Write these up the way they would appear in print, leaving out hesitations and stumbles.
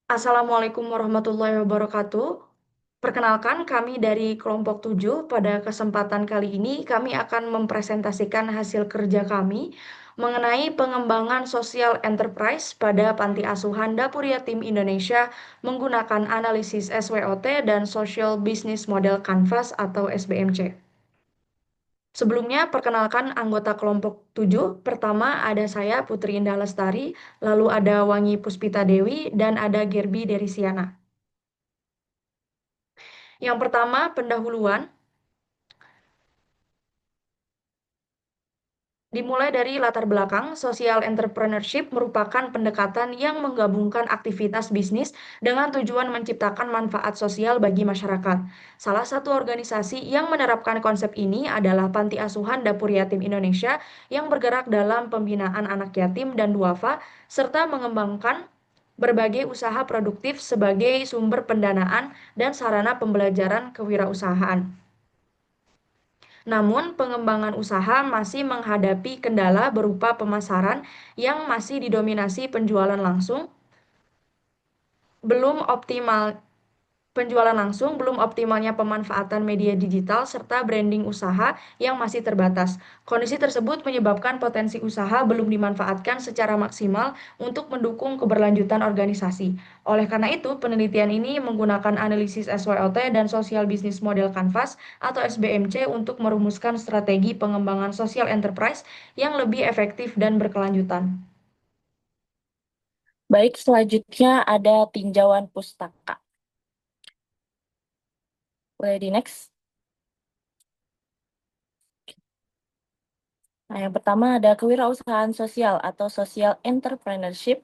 Assalamualaikum warahmatullahi wabarakatuh. Perkenalkan, kami dari kelompok 7. Pada kesempatan kali ini, kami akan mempresentasikan hasil kerja kami mengenai pengembangan sosial enterprise pada Panti Asuhan Dapur Yatim Indonesia menggunakan analisis SWOT dan Social Business Model Canvas atau SBMC. Sebelumnya, perkenalkan anggota kelompok 7. Pertama, ada saya, Putri Indah Lestari, lalu ada Wangi Puspita Dewi, dan ada Gerby Derisiana. Yang pertama, pendahuluan. Dimulai dari latar belakang, social entrepreneurship merupakan pendekatan yang menggabungkan aktivitas bisnis dengan tujuan menciptakan manfaat sosial bagi masyarakat. Salah satu organisasi yang menerapkan konsep ini adalah Panti Asuhan Dapur Yatim Indonesia yang bergerak dalam pembinaan anak yatim dan duafa, serta mengembangkan berbagai usaha produktif sebagai sumber pendanaan dan sarana pembelajaran kewirausahaan. Namun, pengembangan usaha masih menghadapi kendala berupa pemasaran yang masih didominasi penjualan langsung, belum optimal penjualan langsung, belum optimalnya pemanfaatan media digital, serta branding usaha yang masih terbatas. Kondisi tersebut menyebabkan potensi usaha belum dimanfaatkan secara maksimal untuk mendukung keberlanjutan organisasi. Oleh karena itu, penelitian ini menggunakan analisis SWOT dan Social Business Model Canvas atau SBMC untuk merumuskan strategi pengembangan social enterprise yang lebih efektif dan berkelanjutan. Baik, selanjutnya ada tinjauan pustaka. Boleh di next. Nah, yang pertama ada kewirausahaan sosial atau social entrepreneurship.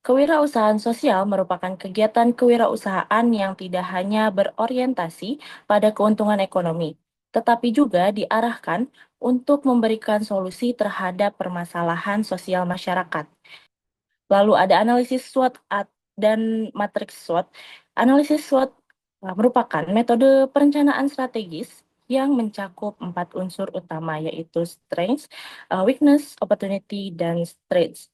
Kewirausahaan sosial merupakan kegiatan kewirausahaan yang tidak hanya berorientasi pada keuntungan ekonomi, tetapi juga diarahkan untuk memberikan solusi terhadap permasalahan sosial masyarakat. Lalu ada analisis SWOT dan matriks SWOT. Analisis SWOT merupakan metode perencanaan strategis yang mencakup 4 unsur utama, yaitu strengths, weakness, opportunity, dan threats.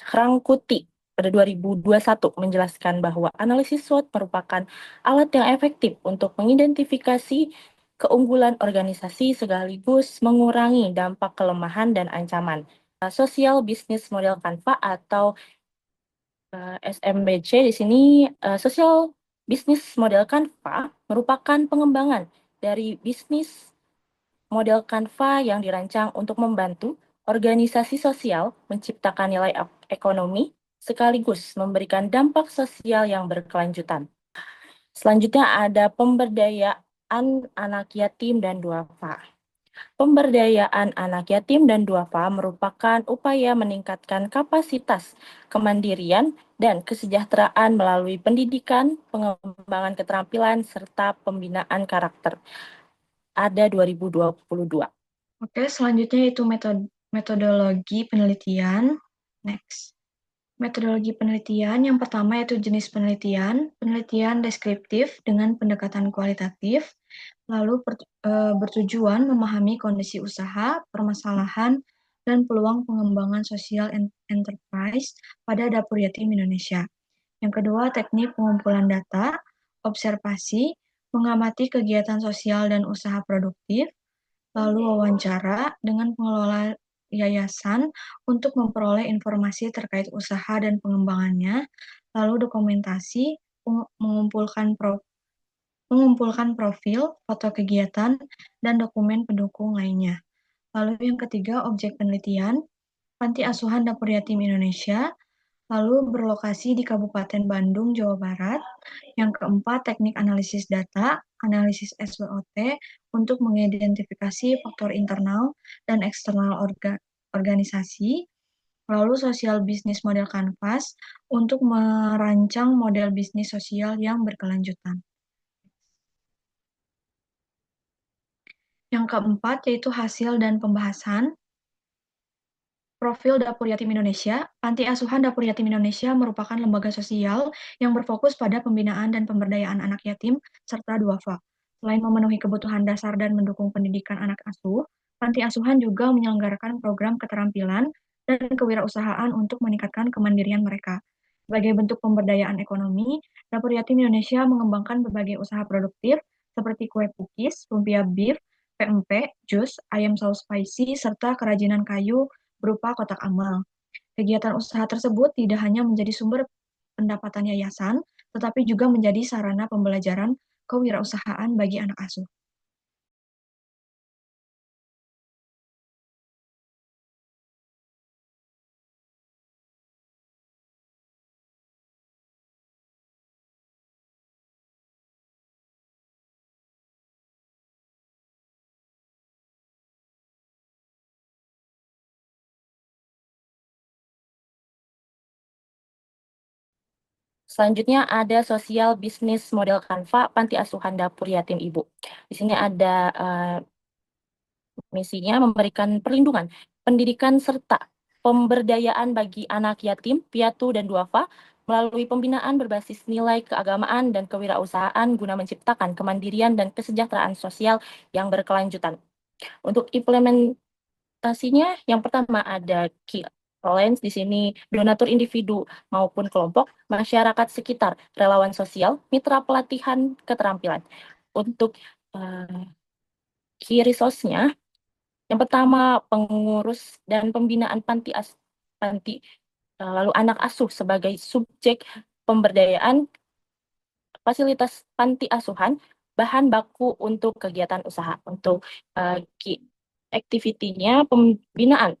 Rangkuti pada 2021 menjelaskan bahwa analisis SWOT merupakan alat yang efektif untuk mengidentifikasi keunggulan organisasi sekaligus mengurangi dampak kelemahan dan ancaman. Social Business Model Canva atau SMBC di sini, Social Business Model Canva merupakan pengembangan dari bisnis model Canva yang dirancang untuk membantu organisasi sosial menciptakan nilai ekonomi sekaligus memberikan dampak sosial yang berkelanjutan. Selanjutnya ada pemberdayaan anak yatim dan duafa. Pemberdayaan anak yatim dan duafa merupakan upaya meningkatkan kapasitas kemandirian dan kesejahteraan melalui pendidikan, pengembangan keterampilan, serta pembinaan karakter. Ada 2022. Oke, selanjutnya itu metodologi penelitian. Next. Metodologi penelitian yang pertama yaitu jenis penelitian, penelitian deskriptif dengan pendekatan kualitatif, lalu bertujuan memahami kondisi usaha, permasalahan, dan peluang pengembangan sosial enterprise pada dapur yatim Indonesia. Yang kedua, teknik pengumpulan data, observasi, mengamati kegiatan sosial dan usaha produktif, lalu wawancara dengan pengelola yayasan untuk memperoleh informasi terkait usaha dan pengembangannya, lalu dokumentasi, mengumpulkan profil, foto kegiatan, dan dokumen pendukung lainnya. Lalu yang ketiga, objek penelitian, Panti Asuhan Dapur Yatim Indonesia, lalu berlokasi di Kabupaten Bandung, Jawa Barat. Yang keempat, teknik analisis data, analisis SWOT untuk mengidentifikasi faktor internal dan eksternal organisasi, lalu sosial bisnis model Canvas untuk merancang model bisnis sosial yang berkelanjutan. Yang keempat, yaitu hasil dan pembahasan. Profil Dapur Yatim Indonesia, Panti Asuhan Dapur Yatim Indonesia merupakan lembaga sosial yang berfokus pada pembinaan dan pemberdayaan anak yatim serta duafa. Selain memenuhi kebutuhan dasar dan mendukung pendidikan anak asuh, Panti Asuhan juga menyelenggarakan program keterampilan dan kewirausahaan untuk meningkatkan kemandirian mereka. Sebagai bentuk pemberdayaan ekonomi, Dapur Yatim Indonesia mengembangkan berbagai usaha produktif seperti kue pukis, lumpia beef, PMP, jus, ayam saus spicy, serta kerajinan kayu berupa kotak amal. Kegiatan usaha tersebut tidak hanya menjadi sumber pendapatan yayasan, tetapi juga menjadi sarana pembelajaran kewirausahaan bagi anak asuh. Selanjutnya ada sosial bisnis model Canva Panti Asuhan Dapur Yatim Ibu. Di sini ada misinya memberikan perlindungan, pendidikan serta pemberdayaan bagi anak yatim, piatu dan duafa melalui pembinaan berbasis nilai keagamaan dan kewirausahaan guna menciptakan kemandirian dan kesejahteraan sosial yang berkelanjutan. Untuk implementasinya, yang pertama ada key audience di sini donatur individu maupun kelompok, masyarakat sekitar, relawan sosial, mitra pelatihan keterampilan. Untuk key resource-nya, yang pertama pengurus dan pembinaan panti lalu anak asuh sebagai subjek pemberdayaan, fasilitas panti asuhan, bahan baku untuk kegiatan usaha. Untuk key activity-nya pembinaan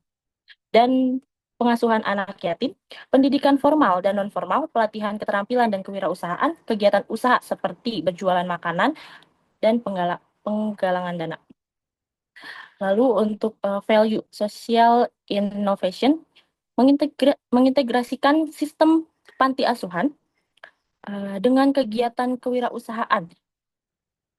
dan pengasuhan anak yatim, pendidikan formal dan non-formal, pelatihan keterampilan dan kewirausahaan, kegiatan usaha seperti berjualan makanan, dan penggalangan dana. Lalu untuk value social innovation, mengintegrasikan sistem panti asuhan dengan kegiatan kewirausahaan.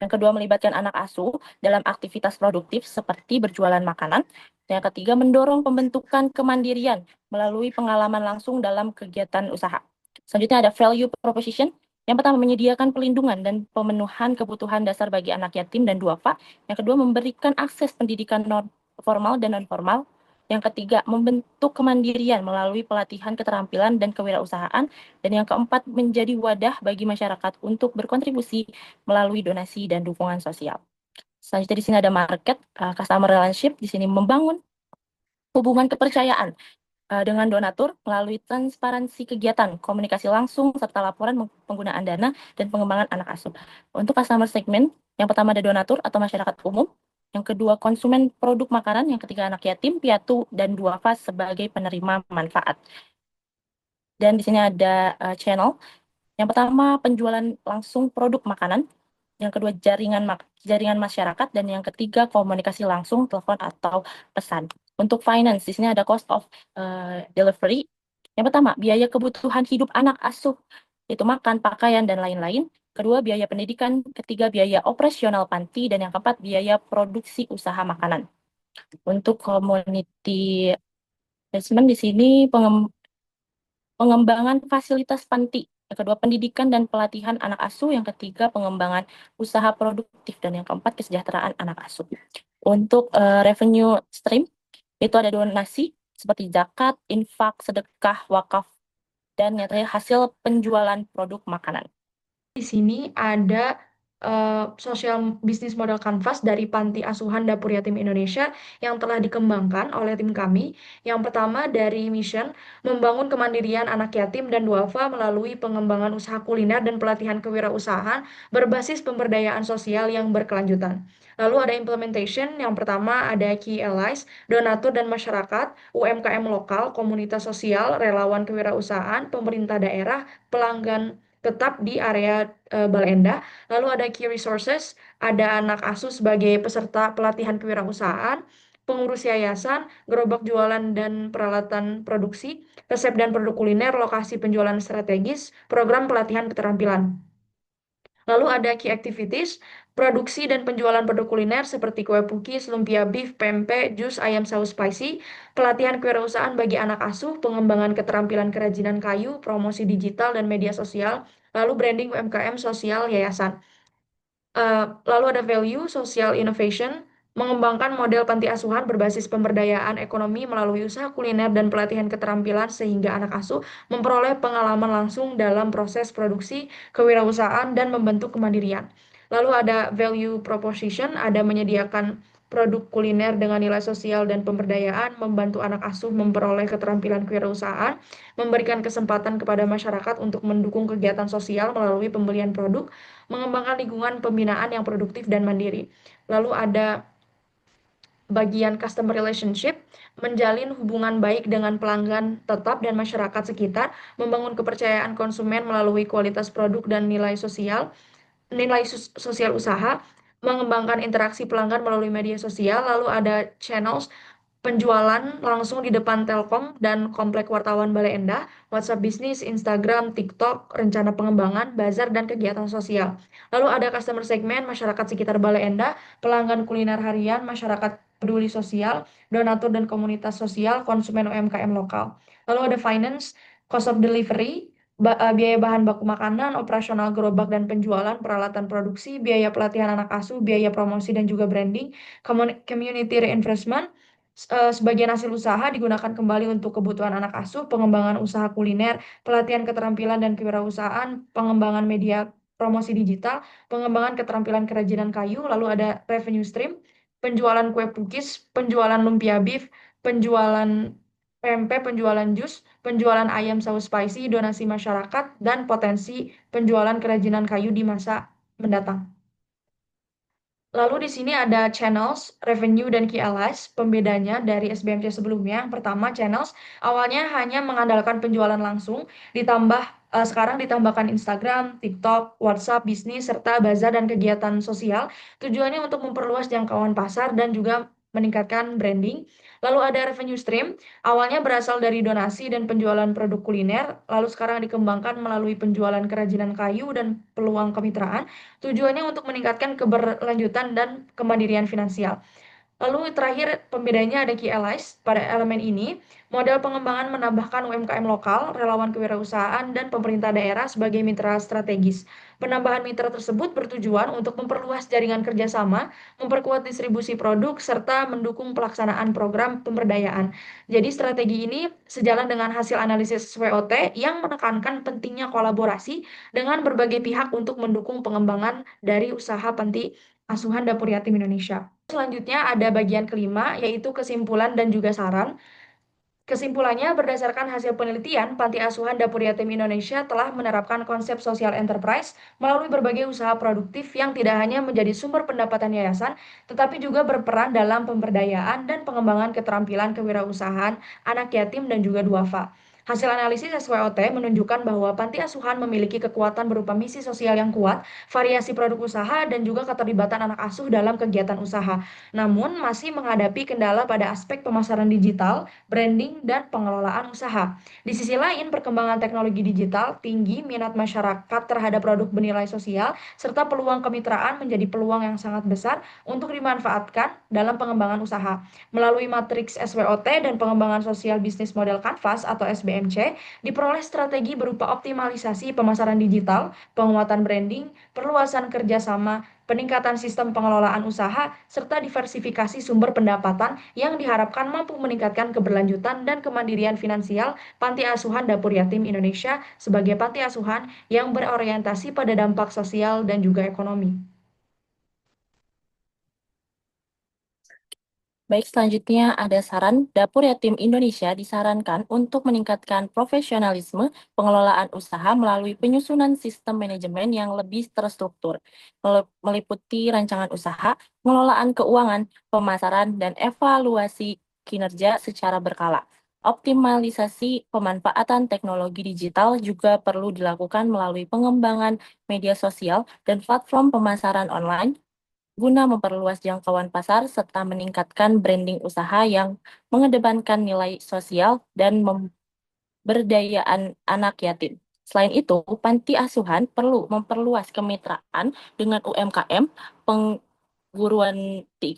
Yang kedua, melibatkan anak asuh dalam aktivitas produktif seperti berjualan makanan. Yang ketiga, mendorong pembentukan kemandirian melalui pengalaman langsung dalam kegiatan usaha. Selanjutnya ada value proposition. Yang pertama, menyediakan pelindungan dan pemenuhan kebutuhan dasar bagi anak yatim dan duafa. Yang kedua, memberikan akses pendidikan non formal dan non formal. Yang ketiga, membentuk kemandirian melalui pelatihan keterampilan dan kewirausahaan. Dan yang keempat, menjadi wadah bagi masyarakat untuk berkontribusi melalui donasi dan dukungan sosial. Selanjutnya di sini ada market, customer relationship. Di sini membangun hubungan kepercayaan dengan donatur melalui transparansi kegiatan, komunikasi langsung, serta laporan penggunaan dana dan pengembangan anak asuh. Untuk customer segment, yang pertama ada donatur atau masyarakat umum, yang kedua konsumen produk makanan, yang ketiga anak yatim, piatu, dan duafa sebagai penerima manfaat. Dan di sini ada channel. Yang pertama penjualan langsung produk makanan, yang kedua jaringan masyarakat, dan yang ketiga komunikasi langsung, telepon atau pesan. Untuk finance, di sini ada cost of delivery. Yang pertama, biaya kebutuhan hidup anak asuh, yaitu makan, pakaian, dan lain-lain. Kedua, biaya pendidikan. Ketiga, biaya operasional panti. Dan yang keempat, biaya produksi usaha makanan. Untuk community investment di sini pengembangan fasilitas panti. Yang kedua, pendidikan dan pelatihan anak asuh. Yang ketiga, pengembangan usaha produktif. Dan yang keempat, kesejahteraan anak asuh. Untuk revenue stream, itu ada donasi seperti zakat, infak, sedekah, wakaf, dan yang terakhir hasil penjualan produk makanan. Di sini ada sosial bisnis model kanvas dari Panti Asuhan Dapur Yatim Indonesia yang telah dikembangkan oleh tim kami. Yang pertama dari mission, membangun kemandirian anak yatim dan duafa melalui pengembangan usaha kuliner dan pelatihan kewirausahaan berbasis pemberdayaan sosial yang berkelanjutan. Lalu ada implementation, yang pertama ada key allies, donatur dan masyarakat, UMKM lokal, komunitas sosial, relawan kewirausahaan, pemerintah daerah, pelanggan tetap di area Balenda. Lalu ada key resources, ada anak asuh sebagai peserta pelatihan kewirausahaan, pengurus yayasan, gerobak jualan dan peralatan produksi, resep dan produk kuliner, lokasi penjualan strategis, program pelatihan keterampilan. Lalu ada key activities, produksi dan penjualan produk kuliner seperti kue pukis, lumpia beef, pempek, jus, ayam saus spicy, pelatihan kewirausahaan bagi anak asuh, pengembangan keterampilan kerajinan kayu, promosi digital dan media sosial, lalu branding UMKM sosial yayasan. Lalu ada value, social innovation, mengembangkan model panti asuhan berbasis pemberdayaan ekonomi melalui usaha kuliner dan pelatihan keterampilan sehingga anak asuh memperoleh pengalaman langsung dalam proses produksi, kewirausahaan, dan membentuk kemandirian. Lalu ada value proposition, ada menyediakan produk kuliner dengan nilai sosial dan pemberdayaan, membantu anak asuh memperoleh keterampilan kewirausahaan, memberikan kesempatan kepada masyarakat untuk mendukung kegiatan sosial melalui pembelian produk, mengembangkan lingkungan pembinaan yang produktif dan mandiri. Lalu ada bagian customer relationship, menjalin hubungan baik dengan pelanggan tetap dan masyarakat sekitar, membangun kepercayaan konsumen melalui kualitas produk dan nilai sosial usaha, mengembangkan interaksi pelanggan melalui media sosial, lalu ada channels penjualan langsung di depan Telkom dan Komplek Wartawan Bale Endah, WhatsApp bisnis, Instagram, TikTok, rencana pengembangan, bazar, dan kegiatan sosial. Lalu ada customer segment, masyarakat sekitar Bale Endah, pelanggan kuliner harian, masyarakat peduli sosial, donatur dan komunitas sosial, konsumen UMKM lokal. Lalu ada finance, cost of delivery, biaya bahan baku makanan, operasional gerobak dan penjualan, peralatan produksi, biaya pelatihan anak asuh, biaya promosi dan juga branding, community reinvestment, sebagian hasil usaha digunakan kembali untuk kebutuhan anak asuh, pengembangan usaha kuliner, pelatihan keterampilan dan kewirausahaan, pengembangan media promosi digital, pengembangan keterampilan kerajinan kayu, lalu ada revenue stream, penjualan kue pukis, penjualan lumpia beef, penjualan pempek, penjualan jus, penjualan ayam saus spicy, donasi masyarakat, dan potensi penjualan kerajinan kayu di masa mendatang. Lalu di sini ada channels, revenue, dan KLS. Pembedanya dari SBMC sebelumnya. Yang pertama, channels awalnya hanya mengandalkan penjualan langsung, sekarang ditambahkan Instagram, TikTok, WhatsApp, bisnis, serta bazar dan kegiatan sosial. Tujuannya untuk memperluas jangkauan pasar dan juga meningkatkan branding. Lalu ada revenue stream, awalnya berasal dari donasi dan penjualan produk kuliner, lalu sekarang dikembangkan melalui penjualan kerajinan kayu dan peluang kemitraan. Tujuannya untuk meningkatkan keberlanjutan dan kemandirian finansial. Lalu terakhir pembedanya ada key allies. Pada elemen ini, model pengembangan menambahkan UMKM lokal, relawan kewirausahaan, dan pemerintah daerah sebagai mitra strategis. Penambahan mitra tersebut bertujuan untuk memperluas jaringan kerjasama, memperkuat distribusi produk, serta mendukung pelaksanaan program pemberdayaan. Jadi strategi ini sejalan dengan hasil analisis SWOT yang menekankan pentingnya kolaborasi dengan berbagai pihak untuk mendukung pengembangan dari usaha panti asuhan dapur yatim Indonesia. Selanjutnya ada bagian kelima, yaitu kesimpulan dan juga saran. Kesimpulannya, berdasarkan hasil penelitian, Panti Asuhan Dapur Yatim Indonesia telah menerapkan konsep social enterprise melalui berbagai usaha produktif yang tidak hanya menjadi sumber pendapatan yayasan, tetapi juga berperan dalam pemberdayaan dan pengembangan keterampilan kewirausahaan anak yatim dan juga duafa. Hasil analisis SWOT menunjukkan bahwa panti asuhan memiliki kekuatan berupa misi sosial yang kuat, variasi produk usaha, dan juga keterlibatan anak asuh dalam kegiatan usaha. Namun, masih menghadapi kendala pada aspek pemasaran digital, branding, dan pengelolaan usaha. Di sisi lain, perkembangan teknologi digital, tinggi minat masyarakat terhadap produk bernilai sosial, serta peluang kemitraan menjadi peluang yang sangat besar untuk dimanfaatkan dalam pengembangan usaha. Melalui matriks SWOT dan pengembangan sosial bisnis model Canvas atau SBMC, diperoleh strategi berupa optimalisasi pemasaran digital, penguatan branding, perluasan kerjasama, peningkatan sistem pengelolaan usaha, serta diversifikasi sumber pendapatan yang diharapkan mampu meningkatkan keberlanjutan dan kemandirian finansial Panti Asuhan Dapur Yatim Indonesia sebagai panti asuhan yang berorientasi pada dampak sosial dan juga ekonomi. Baik, selanjutnya ada saran Dapur Yatim Indonesia disarankan untuk meningkatkan profesionalisme pengelolaan usaha melalui penyusunan sistem manajemen yang lebih terstruktur, meliputi rancangan usaha, pengelolaan keuangan, pemasaran, dan evaluasi kinerja secara berkala. Optimalisasi pemanfaatan teknologi digital juga perlu dilakukan melalui pengembangan media sosial dan platform pemasaran online guna memperluas jangkauan pasar serta meningkatkan branding usaha yang mengedepankan nilai sosial dan pemberdayaan anak yatim. Selain itu, panti asuhan perlu memperluas kemitraan dengan UMKM,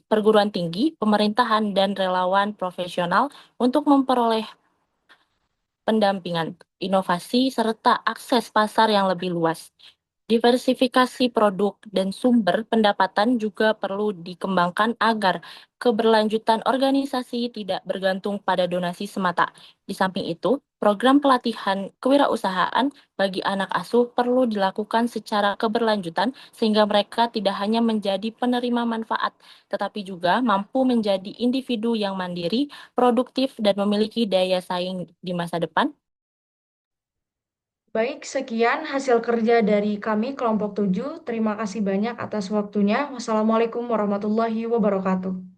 perguruan tinggi, pemerintahan, dan relawan profesional untuk memperoleh pendampingan, inovasi, serta akses pasar yang lebih luas. Diversifikasi produk dan sumber pendapatan juga perlu dikembangkan agar keberlanjutan organisasi tidak bergantung pada donasi semata. Di samping itu, program pelatihan kewirausahaan bagi anak asuh perlu dilakukan secara keberlanjutan sehingga mereka tidak hanya menjadi penerima manfaat, tetapi juga mampu menjadi individu yang mandiri, produktif, dan memiliki daya saing di masa depan. Baik, sekian hasil kerja dari kami kelompok 7. Terima kasih banyak atas waktunya. Wassalamualaikum warahmatullahi wabarakatuh.